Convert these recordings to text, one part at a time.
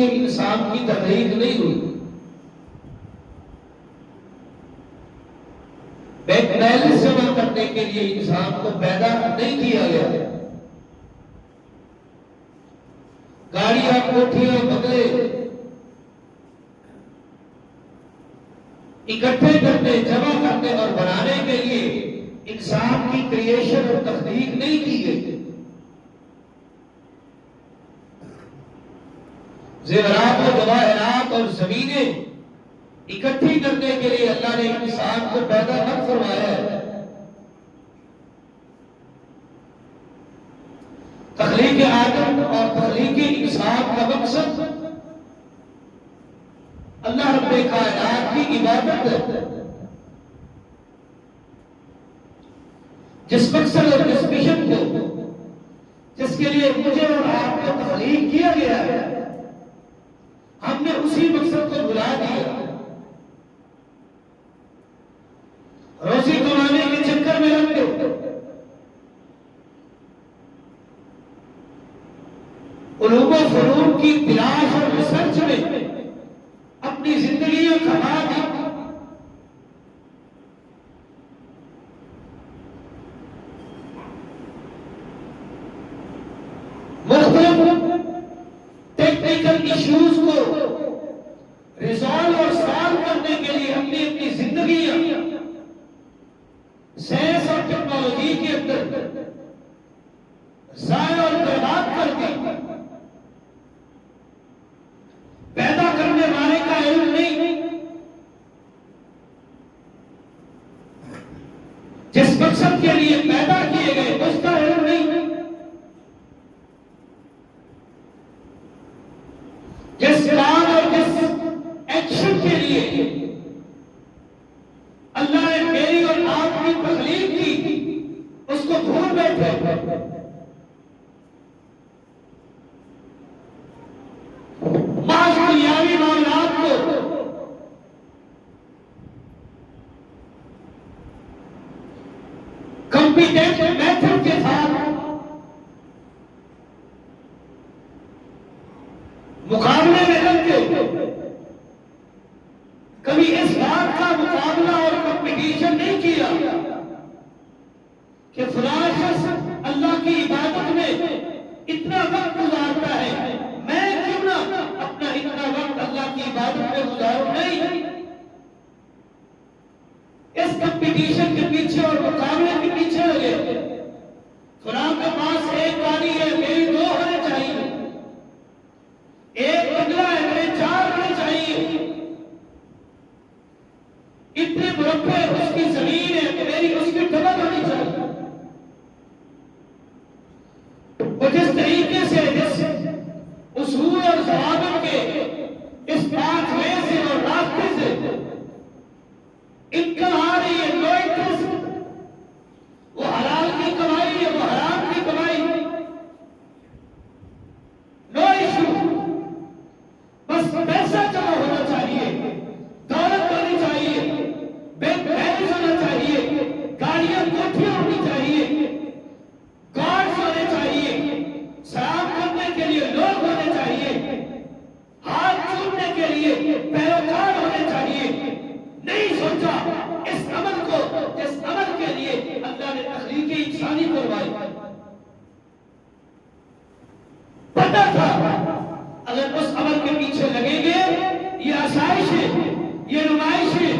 لیے انسان کی تخلیق نہیں ہوئی، بینک بیلنس جمع کرنے کے لیے انسان کو پیدا نہیں کیا گیا، گاڑیاں، کوٹھیاں، بنگلے اکٹھے کرنے، جمع کرنے اور بنانے کے لیے انسان کی کریشن اور تخلیق نہیں کی گئی۔ زیورات و جواہرات اور زمینیں اکٹھی کرنے کے لیے اللہ نے انسان کو پیدا نہ فرمایا ہے۔ تخلیق آدم اور تخلیق انسان کا مقصد اللہ رب کائنات کی عبادت ہے۔ جس مقصد اور جس مشن کو، جس کے لیے مجھے اور آپ کو تخلیق کیا گیا ہے، ہم نے اسی مقصد کو بھلا دیا۔ روزی کمانے کے چکر میں لگ گئے، علوم و فنون کی تلاش اور ریسرچ میں اپنی زندگیاں کھپا دی۔ مختلف ٹیکنیکل ایشوز کو ریزالو اور سالو کرنے کے لیے اپنی اپنی زندگیاں سائنس اور ٹیکنالوجی کے اندر ضائع اور برباد کر دی۔ پیدا کرنے والے کا علم نہیں، جس مقصد کے لیے پیدا کیے گئے اس کا علم نہیں، جس کام اور جس ایکشن کے لیے اللہ نے میری اور آپ کی تخلیق کی اس کو بھول بیٹھے۔ محض دنیاوی معاملات کو کمپیٹنٹ میتھڈ کے ساتھ مقابلے میں لگ کے کبھی اس بات کا مقابلہ اور کمپٹیشن نہیں کیا کہ فلاں شخص اللہ کی عبادت میں اتنا وقت گزارتا ہے، میں کیوں نہ اپنا اتنا وقت اللہ کی عبادت میں گزاروں؟ نہیں، اس کمپٹیشن کے پیچھے اور مقابلے کے پیچھے لگے۔ فلاں کے پاس ایک گاڑی ہے، میری 2 ہونے چاہیے، ایک بنگلہ ہے، میرے 4 ہونے چاہیے، اتنے مربع اس کی زمین ہے تو میری اس کی ڈبل ہونی چاہیے۔ وہ جس طریقے سے جس اصول اور ضوابط کے اس پاتھ وے سے اور راستے سے انکم آ رہی ہے، نو انٹرسٹ، وہ حلال کی کمائی ہے، وہ حرام کی کمائی، نو ایشو، بس پیسہ جمع ہونا چاہیے، دولت ہونی چاہیے، بینک بیلنس ہونا چاہیے، گاڑیاں کوٹھیاں ہونی چاہیے، گارڈز ہونے چاہیے، سلام کرنے کے لیے لوگ ہونے چاہیے، ہاتھ چھوڑنے کے لیے پیروکار ہونے چاہیے۔ نہیں سوچا اس عمل کو، جس عمل کے لیے اللہ نے تخلیق انسانی کروائی، پتہ تھا اگر اس عمل کے پیچھے لگیں گے، یہ آسائش ہے، یہ نمائش ہے،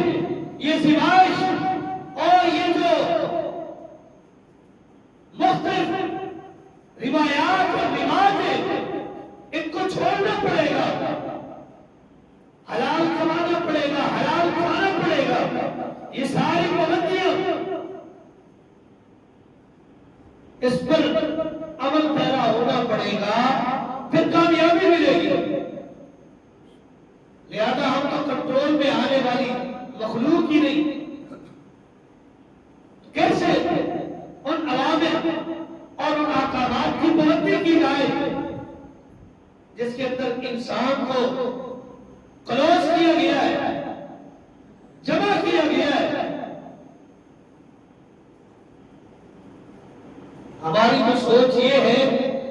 یہ زیبائش اور یہ جو مختلف روایات اور رواج ہیں، ان کو چھوڑنا پڑے گا، حلال کمانا پڑے گا، حلال کھانا پڑے گا، یہ ساری پابندیاں اس پر عمل پیرا ہونا پڑے گا، پھر کامیابی ملے گی۔ لہذا ہم تو کنٹرول میں آنے والی مخلوق ہی نہیں، کیسے ان عوامر اور ان احکامات کی پابندی کی جائے جس کے اندر انسان کو کلوز کیا گیا ہے، جمع کیا گیا ہے۔ ہماری تو سوچ یہ ہے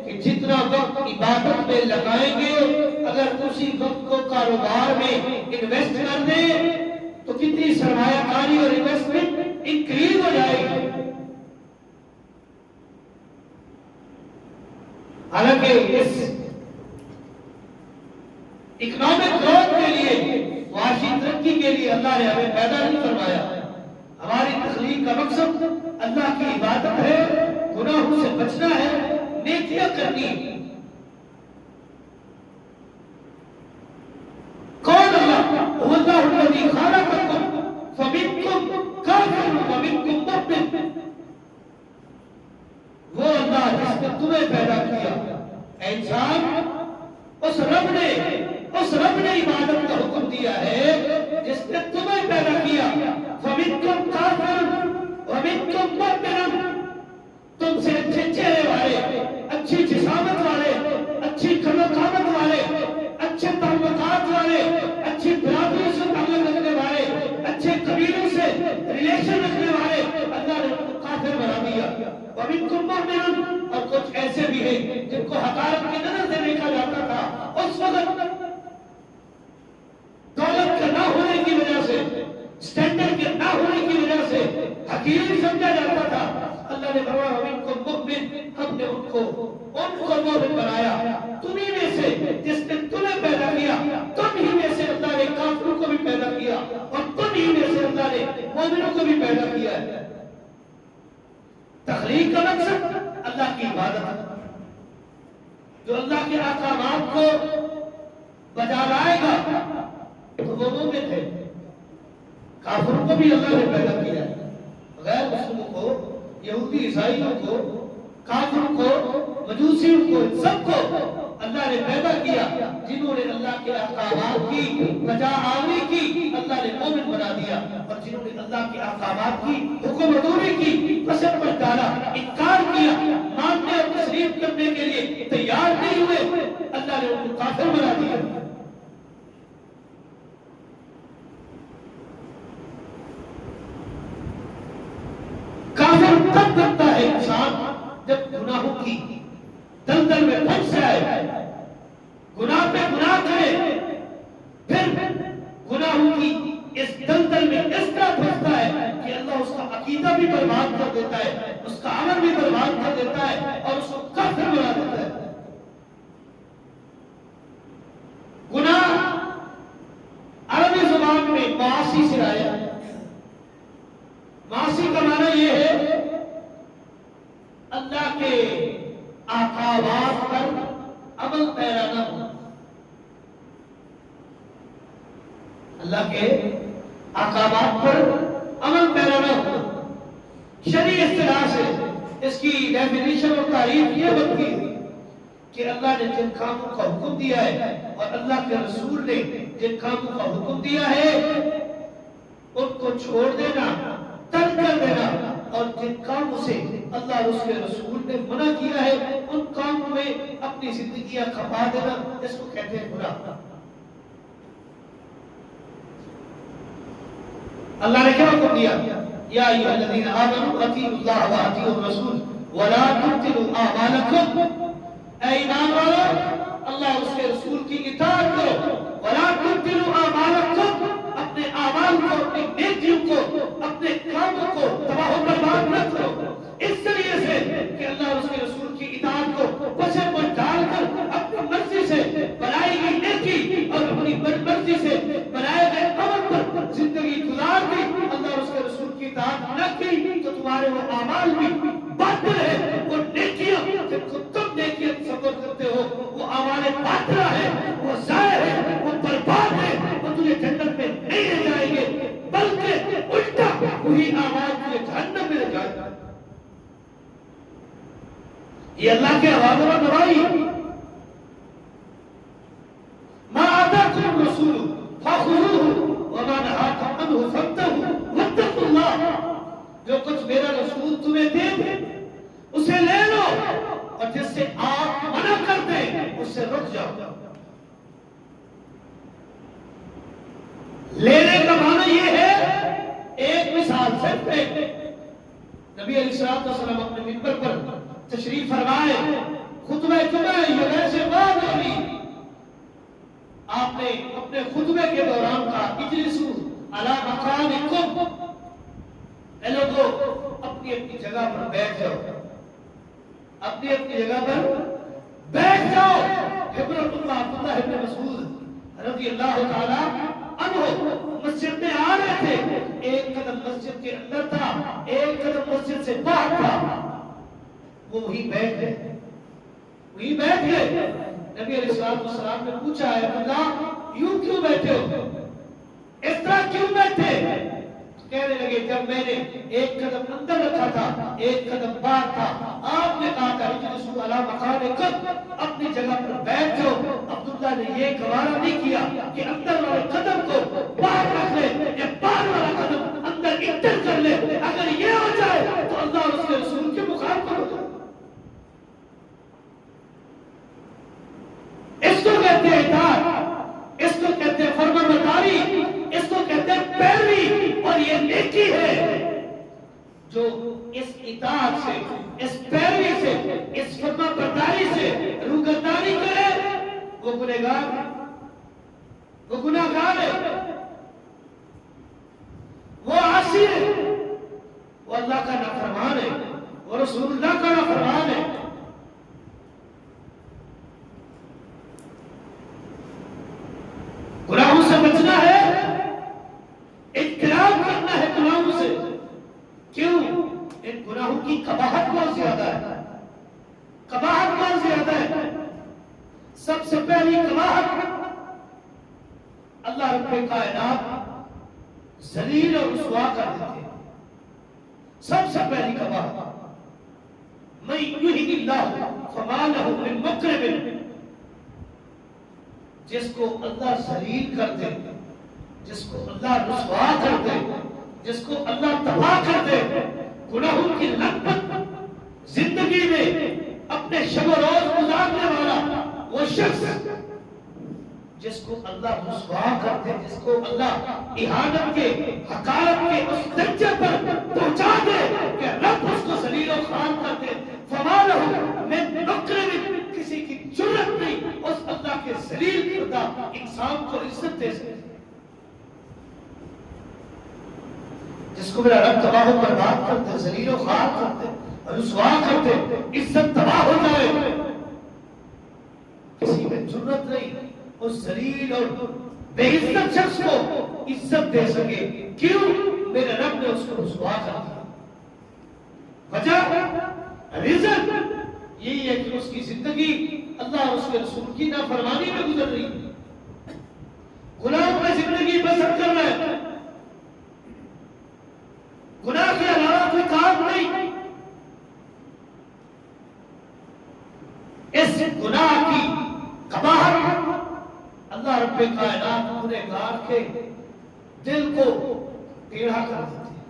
کہ جتنا وقت عبادت میں لگائیں گے، اگر اسی وقت کو کاروبار میں انویسٹ کر دیں تو کتنی سرمایہ کاری اور انویسٹمنٹ انکریز ہو جائے گی. حالانکہ اس اکنامک گروتھ کے لیے، معاشی ترقی کے لیے اللہ نے ہمیں پیدا نہیں فرمایا. ہماری تخلیق کا مقصد اللہ کی عبادت ہے، گناہوں سے بچنا ہے، نیکیاں کرنی ہے. کون اللہ؟ هو اللہ الذی خلقکم فمنکم کافر ومنکم مؤمن. وہ اللہ جس نے تمہیں پیدا کیا. اے انسان، اس رب نے عبادت کا حکم دیا ہے جس نے تمہیں پیدا کیا. فمنکم کافر ومنکم مؤمن. تم سے اچھے چہرے والے، اچھی جسامت والے، اچھی قامت والے، اچھے تعلقات والے، اچھی برادری سے تعلق رکھنے والے، اچھے قبیلوں سے ریلیشن رکھنے والے اللہ نے ان کو کافر بنا دیا. ومنکم مؤمن. اور کچھ ایسے بھی ہیں جن کو حقارت کی نظر سے دیکھا جاتا تھا. اس وقت دولت کے نہ ہونے کی وجہ سے، اسٹینڈرڈ کے نہ ہونے کی وجہ سے حقیر سمجھا جاتا تھا. اللہ نے فرمایا ومنکم مؤمن. ہم نے ان کو مومن بنایا. تمہیں میں سے جس نے تمہیں پیدا کیا، تم ہی میں سے اللہ نے کافروں کو بھی پیدا کیا، اور تم ہی میں سے اللہ نے مومنوں کو بھی پیدا کیا ہے. تخلیق کا مقصد اللہ کی عبادت. جو اللہ کے احکامات کو بجا لائے گا تو وہ مومن ہے. کافروں کو بھی اللہ نے پیدا کیا ہے. غیر مسلموں کو، یہودی عیسائیوں کو، کافروں کو، مجوسیوں کو، سب کو اللہ نے پیدا کیا. جنہوں نے اللہ کے احکامات کی بجا آوری کی اللہ نے مومن بنا دیا، اور جنہوں نے اللہ کے احکامات کی حکم ردوری کی پسند پر ڈالا، انکار کیا، ماننے اور تسلیم کرنے کے لیے تیار نہیں ہوئے، اللہ نے ان کو کافر بنا دیا. کافر تب بنتا ہے انسان جب گناہوں کی دلدل میں پھنس جائے، گناہ پہ گناہ کرے، پھر گناہوں کی اس دلدل میں اس طرح پھنستا ہے کہ اللہ اس کا عقیدہ بھی برباد کر دیتا ہے، اس کا عمل بھی برباد کر دیتا ہے، اور اس کو کافر بنا دیتا ہے. گناہ عربی زبان میں معاصی سے آیا ہے. معاصی کا معنی یہ ہے اللہ کے احکامات پر عمل پیرا نہ ہونا. اللہ کے احکامات پر عمل پیرا نہ ہونا. شرعی اصطلاح سے اس کی ڈیفینیشن اور تعریف یہ بنتی ہے کہ اللہ نے جن کاموں کا حکم دیا ہے اور اللہ کے رسول نے جن کاموں کا حکم دیا ہے ان کو چھوڑ دینا، ترک کر دینا، اور جن کاموں سے اللہ اور اس کے رسول نے منع کیا ہے ان کاموں میں اپنی زندگیاں کھپا دینا، اس کو کہتے ہیں گناہ. اللہ نے کیا حکم دیا؟ یا ایھا الذین آمنوا اطیعوا اللہ واطیعوا الرسول ولا تبطلوا اعمالکم. اے ایمان والو، اللہ اور اس کے رسول کی اطاعت کرو. ولا تبطلوا اعمالکم. اپنے اعمال کو، اپنی نیکیوں کو، اپنے کاموں کو تباہ و برباد نہ کرو اس طریقے سے کہ اللہ اور اس کے رسول کی اطاعت کو پسے پر ڈال کر اپنی مرضی سے بنائی گئی نیکی اور اپنی مرضی سے بنائے گئے عمل پر زندگی گزار دی، اللہ اور اس کے رسول کی اطاعت نہ کی تو تمہارے وہ اعمال بھی باطل ہے. وہ نیکیاں جن کو تم نیکیاں تصور کرتے ہو وہ اعمال باطلہ ہے، وہ ضائع ہے، وہ برباد ہے، وہ تجھے جنت میں نہیں لے جائیں گے بلکہ الٹا وہی اعمال تجھے جہنم میں لے جائیں گے. یہ اللہ کے اوامر و نواہی. ما آتاکم الرسول فخذوه وما نهاکم عنه فانتهوا واتقوا اللہ. جو کچھ میرا رسول تمہیں دے دے اسے لے لو، اور جس سے آپ منع کر دیں اس سے رک جاؤ. لینے کا معنی یہ ہے، ایک مثال صرف ایک. نبی علیہ الصلوۃ والسلام اپنے منبر پر تشریف فرمائے، خطبہ جمعہ یہ ویسے بات ہوئی آپ نے اپنے خطبے کے دوران کہا اجلسوا علی مکانکم، اے لوگوں اپنی اپنی جگہ پر بیٹھ جاؤ، اپنی اپنی جگہ پر بیٹھ جاؤ۔ حضرت عبداللہ ابن مسعود رضی اللہ تعالی عنہ مسجد میں آ رہے تھے، ایک قدم مسجد کے اندر تھا، ایک قدم مسجد سے باہر تھا، وہ وہیں بیٹھ گئے، وہیں بیٹھ گئے۔ نبی علیہ السلام نے پوچھا ہے عبداللہ یوں کیوں بیٹھے ہو، اس طرح کیوں بیٹھے؟ کہنے لگے جب میں نے ایک قدم اندر رکھا تھا ایک قدم باہر تھا، آپ نے کہا تھا اجلسوا علی مکانکم، اپنی جگہ پر بیٹھ جاؤ۔ عبداللہ نے یہ گوارا نہیں کیا کہ اندر والے قدم کو باہر رکھ لے یا باہر والا قدم اندر انٹر کر لے، اگر یہ ہو جائے تو اللہ اور اس کے رسول کے مخالف ہو جائے۔ اس کو کہتے ہیں اطاعت، اس کو کہتے ہیں فرمانبرداری، اس کو کہتے ہیں پیروی، اور یہ نیکی ہے۔ جو اس اطاعت سے، اس پیروی سے، اس فرمانبرداری سے روگردانی کرے وہ گنہگار، وہ گناہگار ہے، وہ عاصی ہے، وہ اللہ کا نافرمان ہے، وہ رسول اللہ کا نافرمان ہے۔ گناہوں سے بچنا ہے، اجتناب کرنا ہے گناہوں سے۔ کیوں؟ ان گناہوں کی قباحت بہت زیادہ ہے، قباحت بہت زیادہ ہے۔ سب سے پہلی قباحت، اللہ رب کائنات ذلیل اور رسوا کر دیتے ہیں۔ سب سے پہلی قباحت، من یہد اللہ فما لہ من مکرم، جس کو اللہ ذلیل کر دے، جس کو اللہ رسوا کر دے، جس کو اللہ تباہ کر دے، گناہوں کی لپت زندگی میں اپنے شب و روز گزارنے والا وہ شخص جس کو اللہ رسوا کر دے، جس کو اللہ اہانت کے، حقارت کے اس درجے پر پہنچا دے کہ رب اس کو ذلیل و خوار کر دے، فما لہ من مکرم، کسی کی جرت نہیں اس اللہ کے ذلیل کردہ انسان کو عزت دے سکے۔ جس کو میرا رب تباہ و برباد کر دے، ذلیل و خوار کر دے، رسوا کر دے، عزت تباہ ہو جائے، کسی میں جرت نہیں اس ذلیل اور بے عزت شخص کو عزت دے سکے۔ کیوں؟ میرے رب نے اس کو رسوا کر دیا۔ وجہ ریزن یہی ہے کہ اس کی زندگی اللہ اور اس کے رسول کی نافرمانی میں گزر رہی ہے، گناہ میں زندگی بسر کر رہا ہے، گناہ کے علاوہ کوئی کام نہیں۔ اس گناہ کی قباحت اللہ رب کائنات گنہگار کے دل کو ٹیڑھا کر دیتی ہے،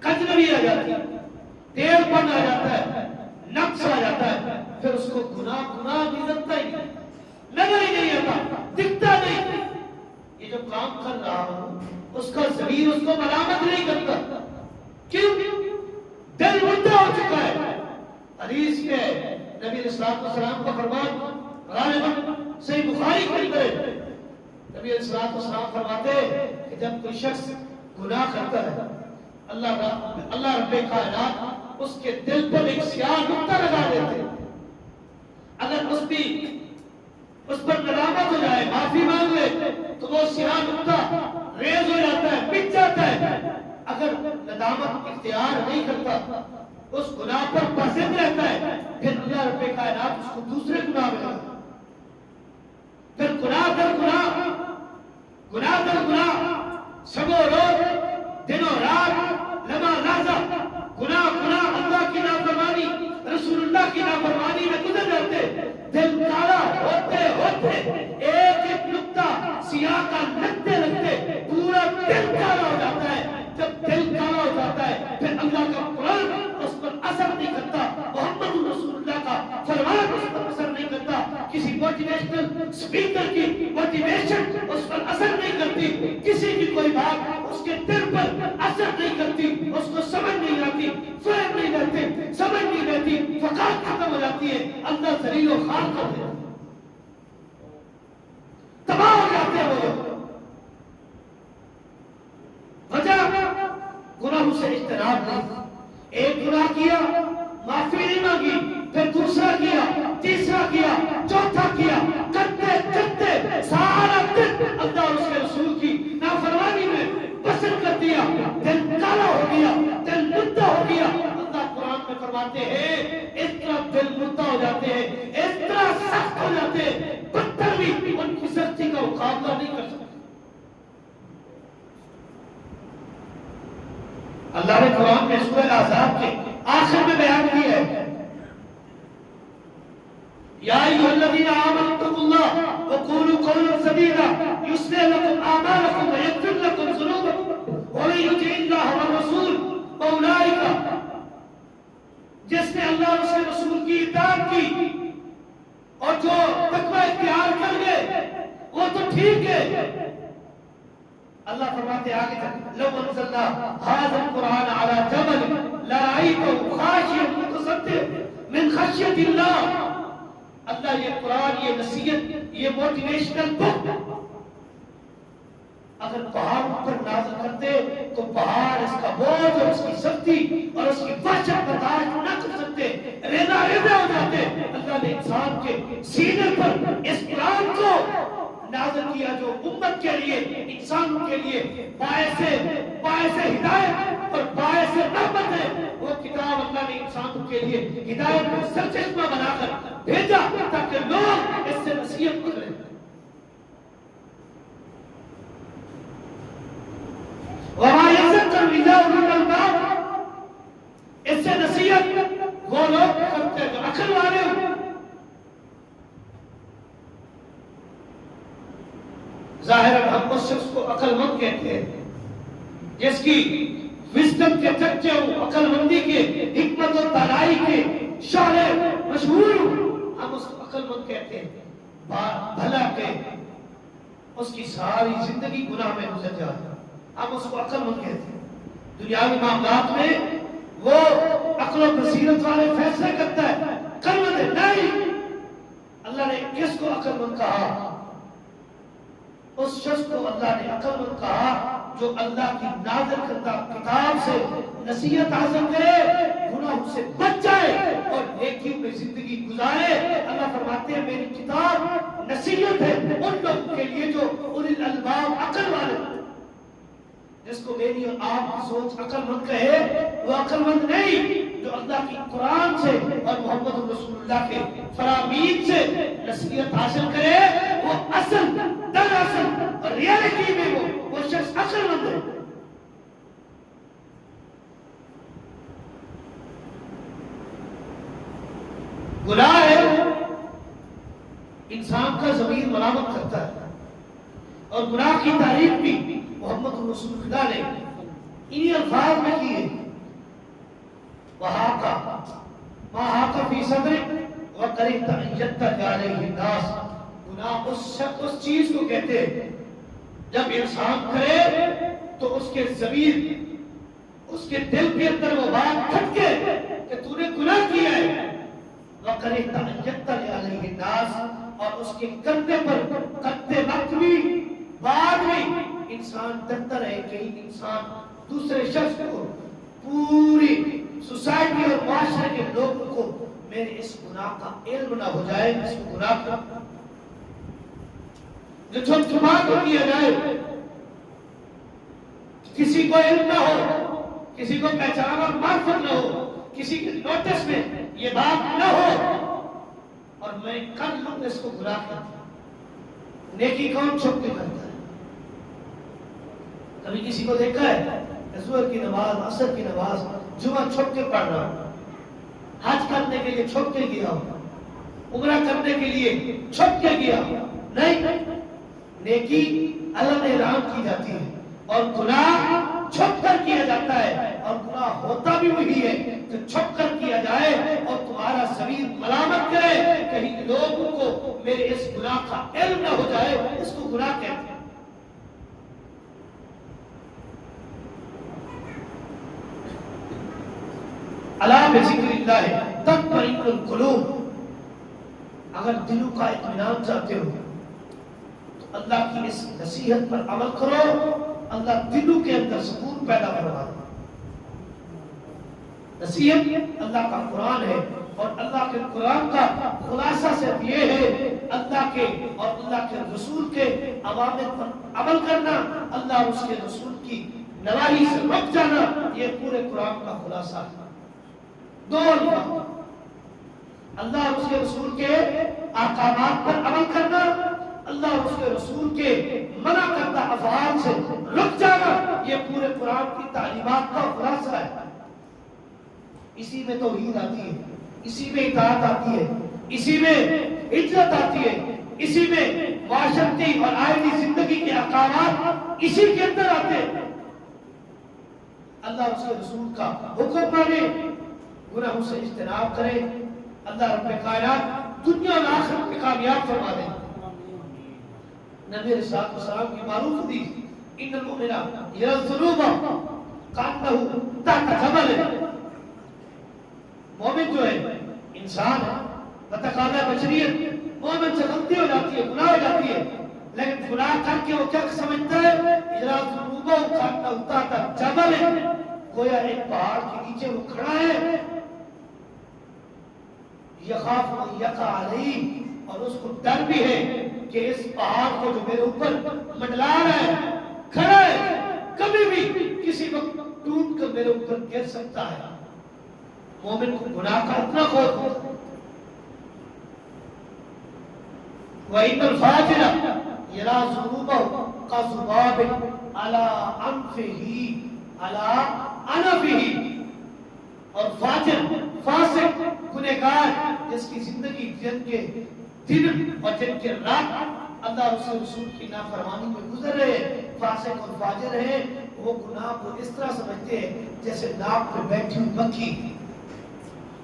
کجروی آ جاتی ہے، ٹیڑھ پن آ جاتا ہے، نقص آ جاتا ہے، پھر اس کو گناہ نظرتا ہی نہیں، نظر ہی نہیں آتا، دکھتا نہیں۔ یہ جو کام کر رہا ہوں اس کا ضمیر اس کو ملامت نہیں کرتا، کیوں؟ دل مردہ ہو چکا ہے۔ حدیث میں نبی علیہ السلام کا فرمان غالباً صحیح بخاری کے اندر نبی علیہ السلام فرماتے کہ جب کوئی شخص گناہ کرتا ہے اللہ رب کائنات اس کے دل پر ایک سیاہ نقطہ لگا دیتے ہیں۔ اگر اس پر ندامت ہو جائے، معافی مانگ لے تو وہ سیاہ نقطہ ریز ہو جاتا ہے، مٹ جاتا ہے۔ اگر ندامت اختیار نہیں کرتا، اس گناہ پر پرسد رہتا ہے، پھر اللہ رب کائنات اس کو دوسرے گناہ میں ڈالتا ہے، پھر گناہ در گناہ، گناہ در گناہ، شب و روز، دن و رات، لمحہ لحظہ، گناہ اللہ کی نافرمانی، رسول اللہ کی نافرمانی میں گزر جاتے، دل کالا ہوتے ہوتے ایک ایک نقطہ سیاہ کا لگتے پورا دل کالا ہو جاتا ہے۔ جب دل کالا ہو جاتا ہے پھر اللہ کا قرآن اس پر اثر نہیں کرتا، محمد رسول اللہ کا فرمان اس پر اثر نہیں کرتا، کسی موٹیویشنل سپیکر کی موٹیویشن اس پر اثر نہیں کرتی، کسی کی کوئی بات اس کے دل پر اثر نہیں کرتی، اس کو سمجھ نہیں آتی، فہم نہیں رہتی، سمجھ نہیں رہتی، فقط ختم ہو جاتی ہے، اللہ ذلیل و خوار کر دیتا ہے، تباہ ہو جاتے اجتناب نہیں. ایک گناہ کیا معافی نہیں مانگی, پھر دوسرا کیا, تیسرا کیا, چوتھا کیا, کرتے کرتے سارا دن اللہ اور اس کے رسول کی نافرمانی میں بسر کر دیا, دل کالا ہو گیا, دل مدہ ہو گیا. اللہ قرآن میں فرماتے ہیں اس طرح دل مدہ ہو جاتے ہیں, اس طرح سخت ہو جاتے ہیں, پتھر بھی ان کی سختی کا مقابلہ نہیں کر سکتے. اللہ نے قرآن میں سورہ احزاب کے آخر میں بیان کی ہے, یا ایھا الذین آمنوا اتقوا اللہ وقولوا قولا سدیدا یصلح لکم اعمالکم ویغفر لکم ذنوبکم ومن یطع اللہ والرسول فاولئک, جس نے اللہ اور اس کے رسول کی اطاعت کی اور جو تقوی اختیار کر گئے وہ تو ٹھیک ہے. اللہ فرماتے آگے تک, لو انزلنا هذا القرآن على جبل لرأيته خاشعا متصدعا من خشية الله. اللہ یہ قرآن, یہ نصیحت, یہ موٹیویشنل بک اگر پہاڑ پر نازل کرتے تو پہاڑ اس کا بوجھ اور اس کی سختی اور اس کی وحشت برداشت نہ کر سکتے, ریزہ ریزہ ہو جاتے. اللہ نے انسان کے سینے پر اس قرآن کو نازل کیا جو امت کے لیے, انسانوں کے لیے باعث ہدایت اور باعث رحمت ہے. وہ کتاب اللہ نے انسانوں کے لیے ہدایت کا سرچشمہ بنا کر بھیجا تاکہ لوگ اس سے نصیحت کریں. وَمَا يَذَّكَّرُ إِلَّا أُولُو الْأَلْبَابِ, اس سے نصیحت وہ لوگ کرتے ہیں جو عقل والے ہوں. ظاہر ہم اس شخص کو عقل مند کہتے ہیں جس کی وزڈم کے چرچے ہوں, عقل مندی کے, حکمت و دانائی کے شعلے مشہور ہوں, ہم اس کو عقل مند کہتے ہیں. بھلا کہ اس کی ساری زندگی گناہ میں گزر جائے, ہم اس کو عقل مند کہتے ہیں. دنیاوی معاملات میں وہ عقل و بصیرت والے فیصلے کرتا ہے, عقل مند ہے نہیں. اللہ نے کس کو عقل مند کہا؟ اس شخص کو اللہ نے عقل مند کہا جو اللہ کی نازل کردہ کتاب سے نصیحت حاصل کرے, گناہوں سے بچ جائے اور نیکیوں میں زندگی گزارے. اللہ فرماتے ہیں میری کتاب نصیحت ہے ان لوگوں کے لیے جو اولی الالباب عقل والے. جس کو میری اور آپ کی سوچ عقل مند کہے وہ عقل مند نہیں. جو اللہ کی قرآن سے اور محمد رسول اللہ کے فرامین سے نصیحت حاصل کرے وہ اصل دراصل اور ریالٹی میں وہ شخص عقل مند ہے. گناہ ہے انسان کا ضمیر ملامت کرتا ہے, اور گناہ کی تعریف بھی محمد رسول اللہ نے انہی الفاظ میں کی ہے, وَحَاقَ فِي صَدْرِكَ وَكَرِهْتَ أَن يَتَّلِيَ عَلَيْهِ النَّاسُ. گناہ اس چیز کو کہتے ہیں جب انسان کرے تو اس کے ضمیر, اس کے دل کے اندر وہ بات کھٹکے کہ تو نے گناہ کیا ہے. وَكَرِهْتَ أَن يَتَّلِيَ عَلَيْهِ النَّاسُ, اور اس کے کرنے پر کرتے وقت بھی بعد میں انسان ڈرتا رہے کہیں انسان دوسرے شخص کو, پوری سوسائٹی اور معاشرے کے لوگوں کو میرے اس گناہ کا علم نہ ہو جائے, اس گناہ کا جو چھپ چھپا کر کیا جائے, کسی کو علم نہ ہو, کسی کو پہچان اور معرفت نہ ہو, کسی کے نوٹس میں یہ بات نہ ہو, اور میں کر لوں اس کو گناہ کرتا. نیکی کون چھپ کے کرتا ہے؟ کبھی کسی کو دیکھا ہے ظہر کی نماز, عصر کی نماز, جمعہ چھپ کے پڑھ رہا, حج کرنے کے لیے چھپ کے گیا, عمرہ کرنے کے لیے چھپ کے گیا؟ نہیں. نیکی اللہ نے اعلان کی جاتی ہے اور گناہ چھپ کر کیا جاتا ہے, اور گناہ ہوتا بھی وہی ہے کہ چھپ کر کیا جائے اور تمہارا ضمیر ملامت کرے کہیں لوگوں کو میرے اس گناہ کا علم نہ ہو جائے, اس کو گناہ کہتے ہیں. الا بذکر اللہ تطمئن القلوب. اگر دلوں کا اطمینان چاہتے ہو تو اللہ کی اس نصیحت پر عمل کرو, اللہ دلوں کے اندر سکون پیدا کروا دے. نصیحت اللہ کا قرآن ہے، اور اللہ کے قرآن کا خلاصہ صرف یہ ہے اللہ کے اور اللہ کے رسول کے اوامر پر عمل کرنا، اللہ اور اس کے رسول کی نواہی سے رک جانا، یہ پورے قرآن کا خلاصہ ہے۔ دو الفاظ، اللہ اور اس کے رسول کے احکامات پر عمل کرنا، اللہ اور اس کے رسول کے منع کردہ افعال سے رک جانا، یہ پورے قرآن کی تعلیمات کا خلاصہ ہے۔ اسی میں توحید آتی ہے، اسی میں اطاعت آتی ہے، اسی میں ہجرت آتی ہے، اسی میں معاشرتی اور آئینی زندگی کے احکامات اسی کے اندر آتے ہیں۔ اللہ اور اس کے رسول کا حکم مانے، گناہوں سے اجتناب کرے، اللہ رب کائنات دنیا اور آخرت میں کامیاب فرما دے۔ نبی علیہ الصلوۃ والسلام کی معروف حدیث، ان المؤمن یری الذنوب کانہ تحت جبل، مومن جو ہے انسان ہے، بتقاضۂ بشریت مومن سے غلطی ہو جاتی ہے، گناہ ہو جاتی ہے، لیکن گناہ کر کے وہ کیا سمجھتا ہے؟ یری الذنوب کانہ تحت جبل، گویا ایک پہاڑ کے نیچے وہ کھڑا ہے، یخاف ان یقع علیہ، اور اس کو ڈر بھی ہے کہ اس پہاڑ کو جو میرے اوپر منڈلا رہا ہے، کھڑا ہے، کبھی بھی کسی وقت ٹوٹ کر میرے اوپر گر سکتا ہے۔ مومن کو گناہ کا اتنا خوف ہے۔ وَإِنَّ الْفَاجِرَ يَرَى ذُنُوبَهُ كَذُبَابٍ عَلَىٰ أَنْفِهِ عَلَىٰ أَنَفِهِ، اور فاجر، فاسق، گنہگار جس کی زندگی جن کے دن اور جن کے رات اللہ اور اس کے رسول کی نافرمانی میں گزر رہے ہیں، فاسق اور فاجر ہیں، وہ گناہ کو اس طرح سمجھتے ہیں جیسے ناک پہ بیٹھی ہوئی مکھی،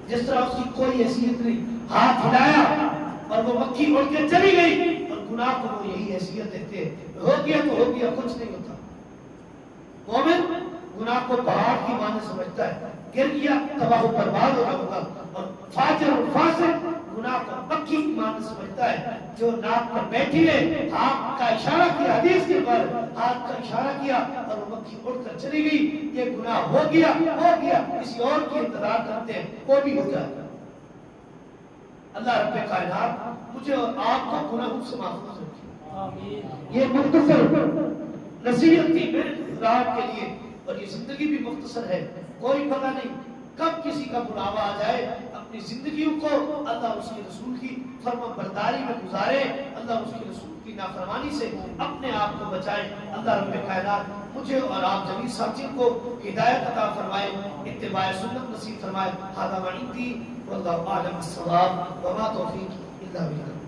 جس طرح اس کی کوئی حیثیت نہیں، ہاتھ ہلایا اور وہ مکھی اڑ کے چلی گئی، اور گناہ کو وہ یہی حیثیت دیتے ہیں، ہو گیا تو ہو گیا، کچھ نہیں ہوتا۔ مومن گناہ کو پہاڑ کی معنی سمجھتا ہے، گر گیا تباہ و برباد ہو جاؤں گا، اور فاجر اور فاسق گناہ کو مکھی کی معنی سمجھتا ہے جو ناک پر بیٹھی ہے، ہاتھ کا اشارہ کیا، حدیث کے پر ہاتھ کا اشارہ کیا اور وہ مکھی اڑ کر چلی گئی، یہ گناہ ہو گیا، کسی اور کی انتظار کرتے ہیں وہ بھی ہو جائے گا۔ اللہ رب کائنات مجھے اور آپ کو گناہوں سے محفوظ رکھے۔ یہ مختصر نصیحت تھی میرے حضرات کے لیے، اور یہ زندگی بھی مختصر ہے، کوئی پتہ نہیں کب کسی کا بلاوا آ جائے۔ اپنی زندگیوں کو اللہ اور اس کے رسول کی فرما برداری میں گزارے، اللہ اور اس کے رسول کی نافرمانی سے اپنے آپ کو بچائے۔ اللہ رب کائنات مجھے اور آپ جمیع ساتھیوں کو ہدایت عطا فرمائے، اتباع سنت نصیب فرمائے۔ ھذا ما عندی واللہ اعلم الصواب وما توفیقی الا باللہ۔